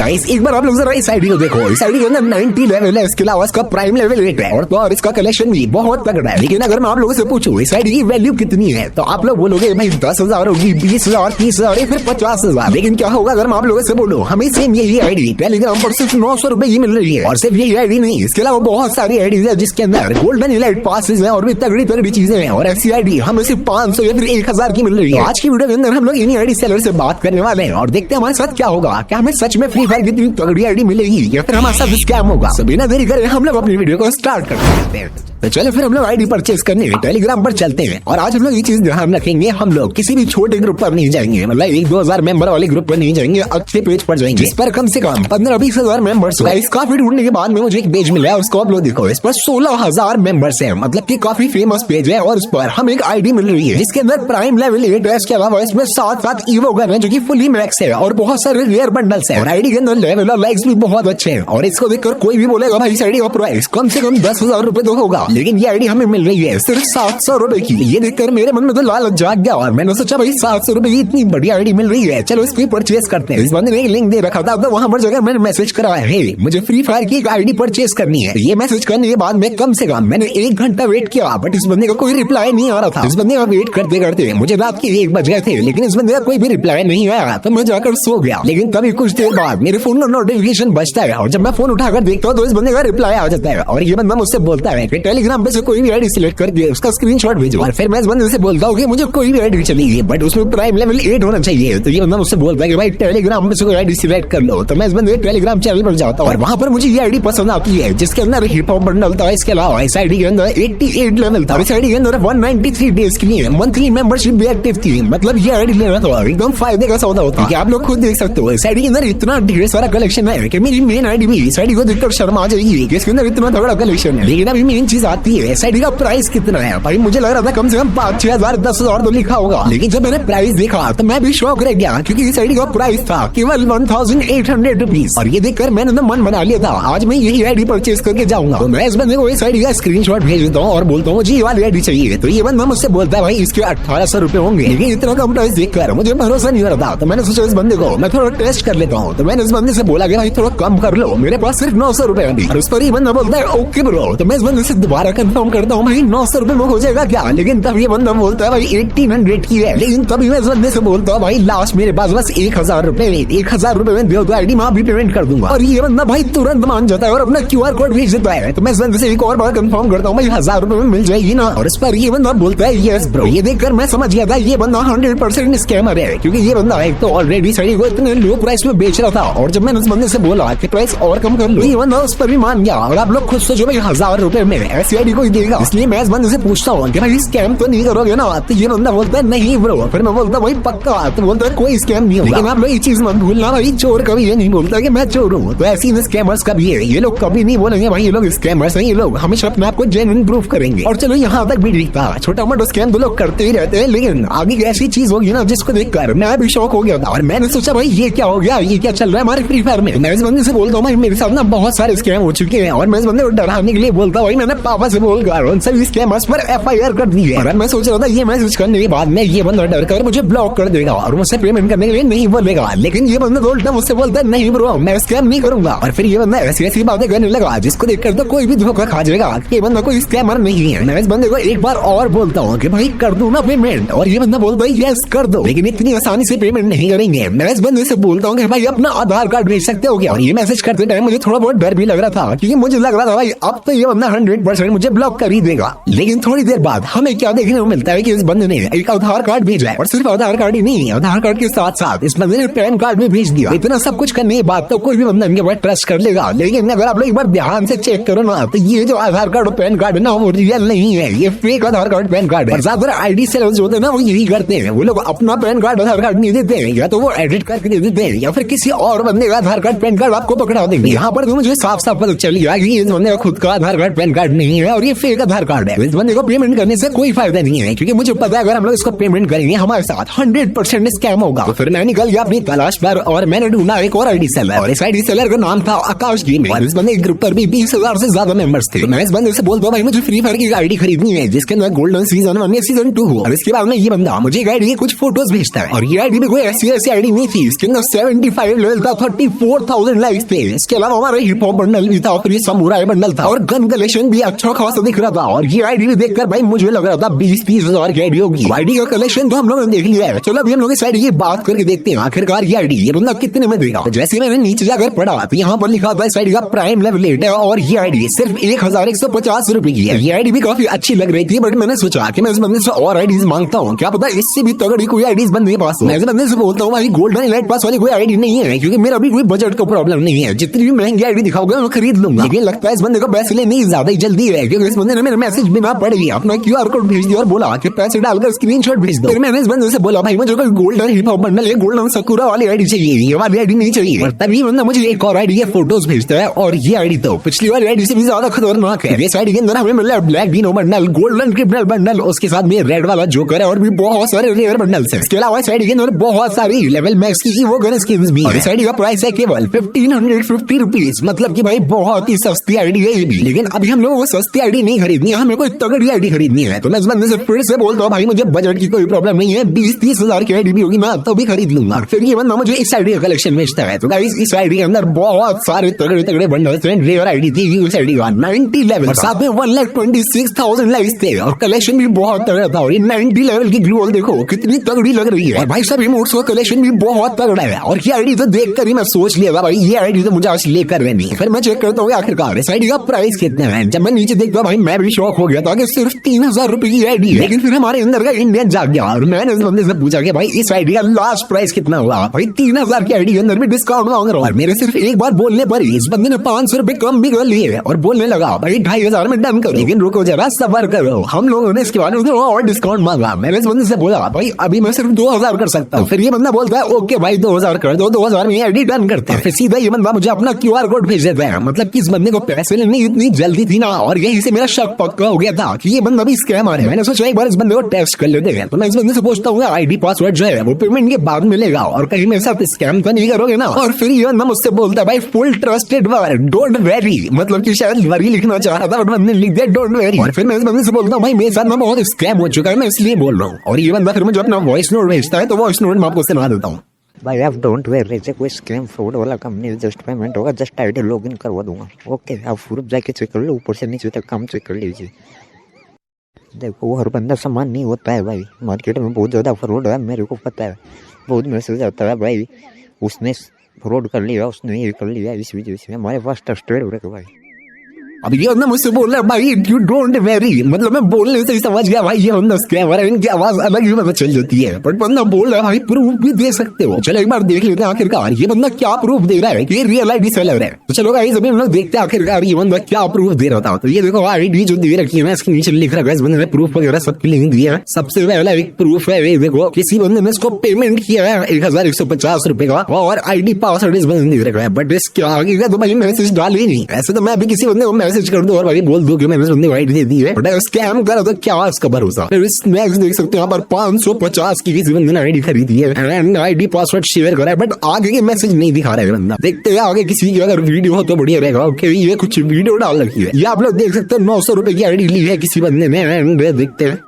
Guys एक बार आप लोग जरा इस आईडी को देखो। इस आईडी के अंदर 90 लेवल है, इसके अलावा इसका प्राइम लेवल 8 है और इसका कलेक्शन भी बहुत तगड़ा है। लेकिन अगर मैं आप लोगों से पूछूं इस आईडी की वैल्यू कितनी है तो आप लोग बोलोगे भाई 10,000 होगी, 20,000, 30,000 या फिर 50,000। लेकिन क्या होगा अगर मैं आप लोगों से बोलूं हमें सेम यही आईडी टेलीग्राम पर सिर्फ 900 रुपए ही मिल रही है। और सिर्फ यही आईडी नहीं, इसके अलावा बहुत सारी आईडीज है जिसके अंदर गोल्डन इलाइट पासेस है और भी तगड़ी तगड़ी चीजें हैं। और ऐसी आईडी हमें सिर्फ 500 या फिर 1,000 की मिल रही है। आज की वीडियो के अंदर हम लोग इन्हीं आईडी सेलर से बात करने वाले हैं और देखते हैं हमारे साथ क्या होगा। क्या हमें सच में फ्री फायर की तगड़ी आईडी मिलेगी या फिर हमारे साथ स्कैम होगा। सो बिना देरी करे हम लोग अपनी वीडियो को स्टार्ट करते हैं। तो चलो फिर हम लोग आईडी परचेज करने टेलीग्राम पर चलते हैं। और आज हम लोग ये चीज ध्यान रखेंगे, हम लोग किसी भी छोटे ग्रुप पर नहीं जाएंगे, मतलब 1-2 मेंबर वाले ग्रुप पर नहीं जाएंगे, अच्छे पेज पर जाएंगे जिस पर कम से कम 15-20,000 मेंबर्स हो। काफी ढूंढने के बाद में मुझे एक पेज मिला है, उसको आप लोग देखो, इस पर 16,000 मेंबर्स है, मतलब की काफी फेमस पेज है। और इस पर हमें एक आईडी मिल रही है जिसके अंदर प्राइम लेवल 8 है। इसके अलावा इसमें 7 ईवो गन है जो की फुली मैक्स है और बहुत सारे रेयर बंडल्स है। और आईडी के अंदर लेवल और लाइक्स भी बहुत अच्छे हैं। और इसको देखकर कोई भी बोलेगा भाई इस आईडी का प्राइस कम से कम 10,000 रुपए तो होगा, लेकिन ये आईडी हमें मिल रही है सिर्फ 700 रुपए की। ये देखकर मेरे मन में तो लालच जाग गया और मैंने सोचा भाई 700 रुपए की इतनी बढ़िया आईडी मिल रही है, चलो इसको परचेज करते हैं। इस बंदे ने लिंक दे रखा था तो वहां पर जगह मैंने मैसेज कराया है मुझे फ्री फायर की एक आईडी परचेज करनी है। ये मैसेज करने के बाद में कम से कम मैंने 1 घंटा वेट किया, बट इस बंदे का कोई रिप्लाई नहीं आ रहा था। इस बंदे का वेट करते करते मुझे रात के 1 बज गए थे, लेकिन इस बंदे का कोई भी रिप्लाई नहीं आया तो मैं जाकर सो गया। लेकिन तभी कुछ देर बाद मेरे फोन में नोटिफिकेशन बजता है और जब मैं फोन उठाकर देखता हूँ तो इस बंदे का रिप्लाई आ जाता है। और ये बंदा मुझसे बोलता है कि टेलीग्राम पे से कोई भी आईडी सिलेक्ट कर दिए, उसका स्क्रीनशॉट भेजो। और फिर मैं इस बंदे से बोलता हूँ कि मुझे कोई भी आईडी चलेगी बट उसमें प्राइम लेवल 8 होना चाहिए। तो ये बंदा मुझसे बोलता है कि भाई टेलीग्राम पे से कोई आईडी सिलेक्ट कर लो। तो मैं इस बंदे टेलीग्राम चैनल पर जाता हूँ और वहाँ पर मुझे ये आईडी पसंद आती है जिसके अंदर हिप हॉप बंडल था। इसके अलावा इस आईडी के अंदर 88 लेवल था। इस आईडी के अंदर 193 डेज के लिए मंथली मेंबरशिप भी एक्टिव थी। मतलब ये आईडी लेना तो एकदम फायदे का सौदा होता है। आप लोग खुद देख सकते हो इस आईडी के अंदर इतना ढेर सारा कलेक्शन है कि मेरी मेन आईडी भी इस आईडी को देखकर शर्मा जाएगी कि इसके अंदर इतना तगड़ा कलेक्शन है। लेकिन अभी मेन चीज आती है इस आईडी का प्राइस कितना है। भाई मुझे लग रहा था कम से कम 5-6,000 10,000 तो लिखा होगा, लेकिन जब मैंने प्राइस देखा तो मैं भी शॉक रह गया क्योंकि इस आईडी का प्राइस था केवल 1,800 रुपीज। और ये देखकर मैंने तो मन बना लिया था आज मैं यही आईडी परचेज करके जाऊंगा। तो मैं इस बंदे को इस आईडी का स्क्रीनशॉट भेज देता हूँ और बोलता हूँ जी ये वाली आईडी चाहिए। तो ये बंदा मुझसे बोलता है भाई इसके 1,800 रुपए होंगे, लेकिन इतना कम प्राइस देखकर मुझे भरोसा नहीं हो रहा था। तो मैंने सोचा इस बंदे को मैं थोड़ा टेस्ट कर लेता हूँ। तो मैंने इस बंदे से बोला कि भाई थोड़ा कम कर लो, मेरे पास सिर्फ 900 रुपए अभी। और उस पर ये बंदा बोलता है ओके ब्रो। तो मैं इस बंदे से दोबारा कंफर्म करता हूँ भाई 900 रुपए में हो जाएगा क्या। लेकिन तब ये बंदा बोलता है भाई 1,800 की है। लेकिन तभी मैं इस बंदे से बोलता हूँ भाई लास्ट मेरे पास बस 1,000 रुपए 1,000 रुपए में दो तो आईडी मैं भी पेमेंट कर दूंगा। और ये बंदा भाई तुरंत मान जाता है और अपना QR कोड भेज देता है। तो मैं इस बंदे से एक और बार कंफर्म करता हूँ भाई 1,000 रुपए में मिल जाएगी ना। और इस पर ये बंदा बोलता है यस ब्रो। ये देखकर मैं समझ गया था ये बंदा 100% स्कैमर है, क्योंकि ये बंदा एक तो ऑलरेडी साड़ी को इतने लो प्राइस में बेच रहा था। और जब मैंने उस बंदे से बोला कि प्राइस और कम कर लो, ये बंदा उस पर भी मान गया। और आप लोग खुद सोचो भाई 1,000 रुपए में ऐसी आईडी को देगा। इसलिए मैं इस बंदे से पूछता हूँ कि भाई स्कैम तो नहीं करोगे ना। तो ये बंदा बोलता है नहीं ब्रो। फिर मैं बोलता भाई पक्का। तो बोलता है कोई स्कैम नहीं होगा। लेकिन आप लोग ये चीज मत भूलना भाई चोर कभी ये नहीं बोलता कि मैं चोर हूँ। तो ऐसी स्कैमर्स का भी है, ये लोग कभी नहीं बोलेंगे भाई ये लोग स्कैमर्स हैं। ये लोग हमेशा अपने आप को जेन्युइन प्रूफ करेंगे। और चलो यहाँ तक भी ठीक था, छोटा मोटा स्कैम तो लोग करते ही रहते हैं, लेकिन आगे ऐसी चीज होगी ना जिसको देखकर मैं भी शॉक हो गया था। और मैंने सोचा भाई ये क्या हो गया, ये क्या चल रहा है हमारे फ्री फायर में। मैं इस बंदे से बोलता हूँ भाई मेरे साथ ना बहुत सारे स्कैम हो चुके हैं। और मैं इस बंदे को डराने के लिए बोलता हूँ भाई मैंने पापा से बोलकर उन सभी स्कैमर्स पर FIR कर दी है। और मैं सोच रहा था ये मैसेज करने के बाद में ये बंदा डर कर मुझे ब्लॉक कर देगा और मुझसे पेमेंट करने के लिए नहीं बोलेगा। लेकिन ये बंदा उल्टा मुझसे बोलता है नहीं ब्रो मैं स्कैम नहीं करूंगा। और फिर ये बंदा ऐसी ऐसी बातें करने लगा जिसको देखकर तो कोई भी धोखा खा जाएगा कि ये बंदा कोई स्कैमर नहीं है। मैं इस बंदे को एक बार और बोलता हूँ कि भाई कर दूं ना पेमेंट। और ये बंदा बोलता है यस कर दो, लेकिन इतनी आसानी से पेमेंट नहीं करेंगे। मैं इस बंदे से बोलता हूँ कि भाई अपना आधार कार्ड भेज सकते हो क्या। और ये मैसेज करते टाइम मुझे थोड़ा बहुत डर भी लग रहा था, क्योंकि मुझे लग रहा था भाई अब तो ये बंदा 100% मुझे ब्लॉक कर ही देगा। लेकिन थोड़ी देर बाद हमें क्या देखने को मिलता है कि इस बंदे ने एक आधार कार्ड भेजा है। और सिर्फ आधार कार्ड ही नहीं, आधार कार्ड के साथ साथ इस बंदे ने पैन कार्ड भी भेज दिया। इतना सब कुछ करने के बाद तो कोई भी बंदा इनके ऊपर ट्रस्ट कर लेगा। लेकिन अगर आप लोग एक बार ध्यान से चेक करो ना तो ये जो आधार कार्ड और पैन कार्ड है ना वो रियल नहीं है, ये फेक आधार कार्ड पैन कार्ड है। और ज्यादातर आईडी सेलर्स होते हैं ना वो यही करते हैं, वो लोग अपना पैन कार्ड आधार कार्ड नहीं देते हैं, या तो वो एडिट करके दे देते हैं या फिर किसी और बंदे का आधार कार्ड पैन कार्ड आपको पकड़ा देंगे। यहाँ पर तो मुझे साफ साफ पता चल गया कि इस बंदे का खुद का आधार कार्ड पैन कार्ड नहीं नहीं है और ये फेक आधार कार्ड है। इस बंदे को पेमेंट करने से कोई फायदा नहीं है, क्योंकि मुझे पता है अगर हम लोग इसको पेमेंट करेंगे हमारे साथ 100% स्कैम होगा। तो फिर मैं निकल गया अपनी तलाश पर और मैंने ढूंढा एक और आईडी सेलर, और इस आईडी सेलर का नाम था आकाश गेमिंग, और इस बंदे के ग्रुप पर भी 20,000 से ज्यादा मेंबर्स थे। तो मैं इस बंदे से बोलता हूँ भाई मुझे फ्री फायर की आईडी खरीदनी है जिसके अंदर गोल्डन सीजन 1 या सीजन 2 हो। और इसके बाद में ये बंदा मुझे एक आईडी के कुछ फोटोज भेजता है, और ये आईडी में कोई ऐसी आईडी नहीं थी, इसके अंदर 75 लेवल था, 34,000 लाइक्स थे। इसके अलावा हमारा हिप हॉप बंडल भी था, फिर समुराई बंडल था, और गन कलेक्शन भी अच्छा खासा दिख रहा था। और ये आईडी भी देखकर भाई मुझे लग रहा था 20-30 हजार की आईडी होगी। आईडी का कलेक्शन तो हम लोगों ने देख लिया है, चलो अभी हम लोग इस आईडी की बात करके देखते हैं आखिरकार ये आईडी ये बंदा कितने में देगा। जैसे मैंने नीचे जाकर पढ़ा तो यहाँ पर लिखा था इस आईडी का प्राइम लेवल 8 है, और ये आईडी सिर्फ 1150 रुपए की है। ये आईडी भी काफी अच्छी लग रही थी, बट मैंने सोचा कि मैं इस बंदे से और आईडीज मांगता हूँ, क्या पता इससे भी तगड़ी कोई आईडीज बंदे के पास हो। मैं इस बंदे से बोलता हूँ भाई गोल्डन इलाइट पास वाली कोई आईडी नहीं है, क्योंकि मेरा भी कोई बजट का प्रॉब्लम नहीं है, जितनी भी महंगी आईडी दिखाओगे मैं खरीद लूंगा। लेकिन लगता है इस बंदे को पैसे लेने की ज्यादा ही जल्दी है, क्योंकि इस बंदे ने मेरा मैसेज बिना पढ़ लिया अपना QR कोड भेज दिया और बोला कि पैसे डालकर स्क्रीनशॉट भेज दो। फिर मैंने इस बंदे से बोला भाई मुझे कोई गोल्डन हिप हॉप बंडल या गोल्डन सकुरा वाली आईडी चाहिए, ये वाली आईडी नहीं चाहिए। और तभी बंदा मुझे एक और आईडी के फोटोज भेजता है, और ये आईडी तो पिछली वाली आईडी से भी ज्यादा खतरनाक है। इस आईडी के अंदर हमें मिला black Dino bundle, golden criminal bundle, उसके साथ में रेड वाला जोकर है, और भी बहुत सारे रेयर बंडल्स हैं। इसके अलावा इस आईडी के अंदर बहुत सारी लेवल मैक्स की वो गन स्किन्स भी हैं। इस आईडी का प्राइस है केवल 1550 रुपीज, मतलब कि भाई बहुत ही सस्ती आईडी है ये भी। लेकिन अभी हम लोगों को सस्ती आईडी नहीं खरीदनी है, हमें कोई तगड़ी आईडी खरीदनी है। तो मैं इस बंदे से फिर से बोलता हूँ भाई मुझे बजट की कोई प्रॉब्लम नहीं है, 20-30 हजार की आईडी भी होगी ना तो भी खरीद लूंगा। फिर ये बंदा मुझे इस आईडी का कलेक्शन बेचता है। तो गाइस इस आईडी के अंदर बहुत सारे तगड़े तगड़े बंडल्स हैं। रेयर आईडी थी इस आईडी का 90 लेवल, और साथ में 1,26,000 लाइक्स थे, और कलेक्शन भी बहुत तगड़ा था। और ये 90 लेवल की ग्लू वॉल देखो कितनी तगड़ी लग रही है, और भाई सब इमोट्स का कलेक्शन भी बहुत तगड़ा है। और ये आईडी तो देखकर ही मैं सोच लिया था भाई ये आईडी तो मुझे आज लेकर रहनी है। फिर मैं चेक करता हूँ आखिरकार इस आईडी का प्राइस कितना है। जब मैं नीचे देखता भाई मैं भी शॉक हो गया था कि सिर्फ 3,000 रुपए की आईडी है। लेकिन फिर हमारे अंदर का इंडियन जाग गया, और मैंने इस बंदे से पूछा कि भाई इस आईडी का लास्ट प्राइस कितना हुआ। भाई 3,000 की आईडी के अंदर भी डिस्काउंट मांग रहा हूँ, और मेरे सिर्फ एक बार बोलने पर इस बंदे ने 500 रुपए कम भी कर लिए, और बोलने लगा भाई 2,500 में डन करो। लेकिन रुको जरा सबर करो, हम लोगों ने इसके बाद और डिस्काउंट मांगा। मैंने इस बंदे से बोला भाई अभी मैं सिर्फ 2,000 कर सकता हूँ। फिर ये बंदा बोलता है ओके भाई 2,000 कर दो, 2,000 में आईडी डन करते हैं। फिर सीधा ये बंदा मुझे अपना QR कोड भेज देता है, मतलब कि इस बंदे को पैसे लेने इतनी जल्दी थी ना, और यही से मेरा शक पक्का हो गया था कि ये बंदा भी स्कैमर है। मैंने सोचा एक बार इस बंदे को टेस्ट कर लेते हैं। तो मैं इस बंदे से पूछता हूँ आईडी पासवर्ड जो है वो पेमेंट के बाद मिलेगा, और कहीं मेरे साथ स्कैम तो नहीं करोगे ना। और फिर ये बंदा मुझसे बोलता है भाई full trusted were don't very, मतलब कि शायद वरी लिखना चाह रहा था बट बंदे लिख दिया डोंट वेरी। और फिर मैं इस बंदे से बोलता हूँ भाई मेरे साथ में बहुत स्कैम हो चुका है मैं इसलिए बोल रहा हूँ। और ये बंदा फिर मुझे अपना वॉइस नोट भेजता है, तो वॉइस नोट मैं आपको सुना देता हूँ। भाई आप डोंट वेरी, कोई स्कैम फ्रॉड वाला काम नहीं, जस्ट पेमेंट होगा, जस्ट आईडी लॉगिन करवा दूंगा। ओके आप पूरा जाके चेक कर लो, ऊपर से नीचे तक काम चेक कर लीजिए। देखो वो हर बंदा समान नहीं होता है भाई, मार्केट में बहुत ज़्यादा फ्रॉड है, मेरे को पता है, बहुत मैसेज आता है भाई उसने फ्रॉड कर लिया, उसने ये कर लिया, इस वजह से हमारे पास ट्रस्टेड हो रहा है भाई। अब ये बंदा मुझसे बोल रहा है भाई यू डोंट वेरी, मतलब मैं बोलने से ही समझ गया भाई ये बंदा स्कैमर है, इनकी आवाज अलग ही पता चल जाती है। बट बंदा बोल रहा है भाई प्रूफ भी दे सकते हो, चलो एक बार देख लेते हैं आखिरकार ये बंदा क्या प्रूफ दे रहा है कि ये रियल आईडी सेलर है। तो चलो गाइस अभी हम लोग देखते हैं आखिरकार ये बंदा क्या प्रूफ दे रहा था। तो ये देखो आईडी जो दे रखी है ना इसके नीचे लिख रखा है, इस बंदे ने प्रूफ वगैरह सबके लिंक दिया है। सबसे पहला एक प्रूफ है ये देखो, किसी बंदे ने इसको पेमेंट किया है 1,150 रुपए का, और आईडी पासवर्ड इस बंदे ने दे रखा है। बट इसके आगे का तो भाई मैसेज डाल ही नहीं। ऐसे तो मैं अभी किसी बंदे को मैसेज कर दूं और भाई बोल दूं कि मैंने बंदे को आईडी दे दी है, बट स्कैम करा तो क्या इसका भरोसा। फिर नेक्स्ट देख सकते हैं यहाँ पर 550 की किसी बंदे ने आईडी खरीदी है एंड आईडी पासवर्ड शेयर करा है, बट आगे के मैसेज नहीं दिखा रहा है बंदा। देखते हैं आगे किसी की अगर वीडियो हो तो बढ़िया रहेगा। ओके ये कुछ वीडियो डाल रखी है, ये आप लोग देख सकते हैं 900 रुपए की आईडी ली है किसी बंदे ने एंड देखते हैं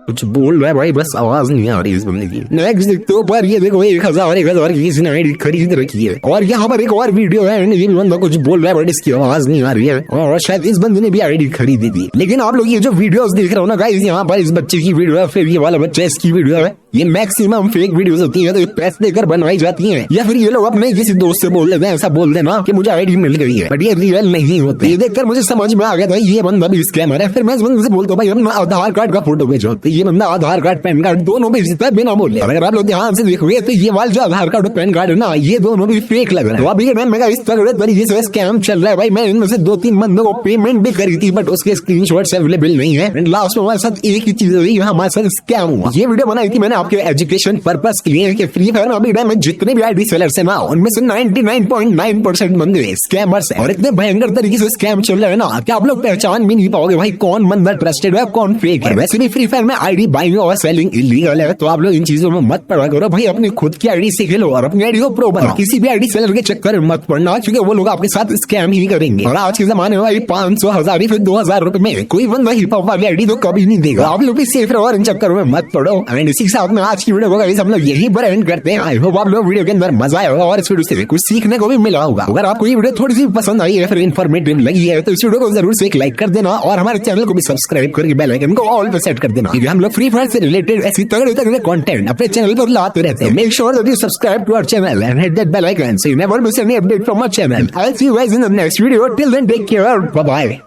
कुछ बोल रहा है भाई, बस आवाज नहीं आ रही इस बंदे की। नेक्स्ट देखते हो पर ये देखो 1,000 की किसी ने आईडी खरीद रखी है, और यहाँ पर एक और वीडियो है एंड ये बंदा कुछ बोल रहा है बट इसकी आवाज नहीं आ रही है, और शायद इस बंदे ने भी आईडी खरीदी थी। लेकिन आप लोग ये जो वीडियोस देख रहे हो ना गाइस, यहाँ पर इस बच्चे की वीडियो है, फिर ये वाला बच्चा इसकी वीडियो है, ये मैक्सिमम फेक वीडियोस होती है, तो ये पैसे देकर बनवाई जाती हैं, या फिर ये लोग अपने किसी दोस्त से बोल देते हैं ऐसा बोल देना कि मुझे आईडी मिल गई है, बट ये रियल नहीं होती। ये देखकर मुझे समझ में आ गया था ये बंदा भी स्कैमर है। फिर मैं इस बंदे से बोलता हूँ भाई अपना आधार कार्ड का फोटो भेजो, तो ये बंदा आधार कार्ड पैन कार्ड दोनों भी भेजता है बिना बोले। अगर आप लोग ध्यान से देखोगे तो ये वाला जो आधार कार्ड और पैन कार्ड है ना, ये दोनों भी फेक लग रहा है। तो अभी मेरा इस तरीके से स्कैम चल रहा है भाई। मैं इनमें से 2-3 बंदों को पेमेंट भी करी थी, बट उसके स्क्रीनशॉट्स अवेलेबल नहीं है। लास्ट में हमारे साथ एक ही चीज हुई, हमारे साथ स्कैम हुआ। ये वीडियो बनाई थी मैंने आपके एजुकेशन पर्पस के लिए कि फ्री फायर में अभी में जितने भी आईडी सेलर्स है ना, उनमें से 99.9% बंदे स्कैमर्स हैं और इतने भयंकर तरीके से स्कैम चल रहे हैं ना कि आप लोग पहचान भी नहीं पाओगे भाई कौन बंदा ट्रस्टेड है कौन फेक है। वैसे भी फ्री फायर में आईडी बाइंग और सेलिंग इलीगल है, तो आप लोग इन चीजों में मत पड़ा करो भाई। अपनी खुद की आईडी से खेलो और अपनी आईडी को प्रो बनाओ। किसी भी आईडी सेलर के चक्कर में मत पड़ना, क्योंकि वो लोग आपके साथ स्कैम ही करेंगे। और आज के जमाने में भाई 500, 1000 फिर 2000 रुपए में कोई बंदा हिप हॉप वाली आईडी तो कभी नहीं देगा। आप लोग भी सेफ रहो और इन चक्करों में मत पड़ो। एंड इसी के साथ में आज की वीडियो को हम लोग यही पर एंड करते हैं। आई होप आप लोग वीडियो के अंदर मजा आया होगा और इस वीडियो से कुछ सीखने को भी मिला होगा। अगर आपको ये वीडियो थोड़ी सी पसंद आई है, फिर इन्फॉर्मेटिव लगी है, तो इस वीडियो को जरूर से एक लाइक कर देना और हमारे चैनल को भी सब्सक्राइब करके बेल आइकन को ऑल पे सेट कर देना, क्योंकि हम लोग फ्री फायर से रिलेटेड ऐसी तगड़े कंटेंट अपने चैनल पर लाते रहते हैं। Make sure that you subscribe to our channel and hit that bell icon so you never miss any update from our channel. I'll see you guys in the next video. Till then, take care. Bye bye.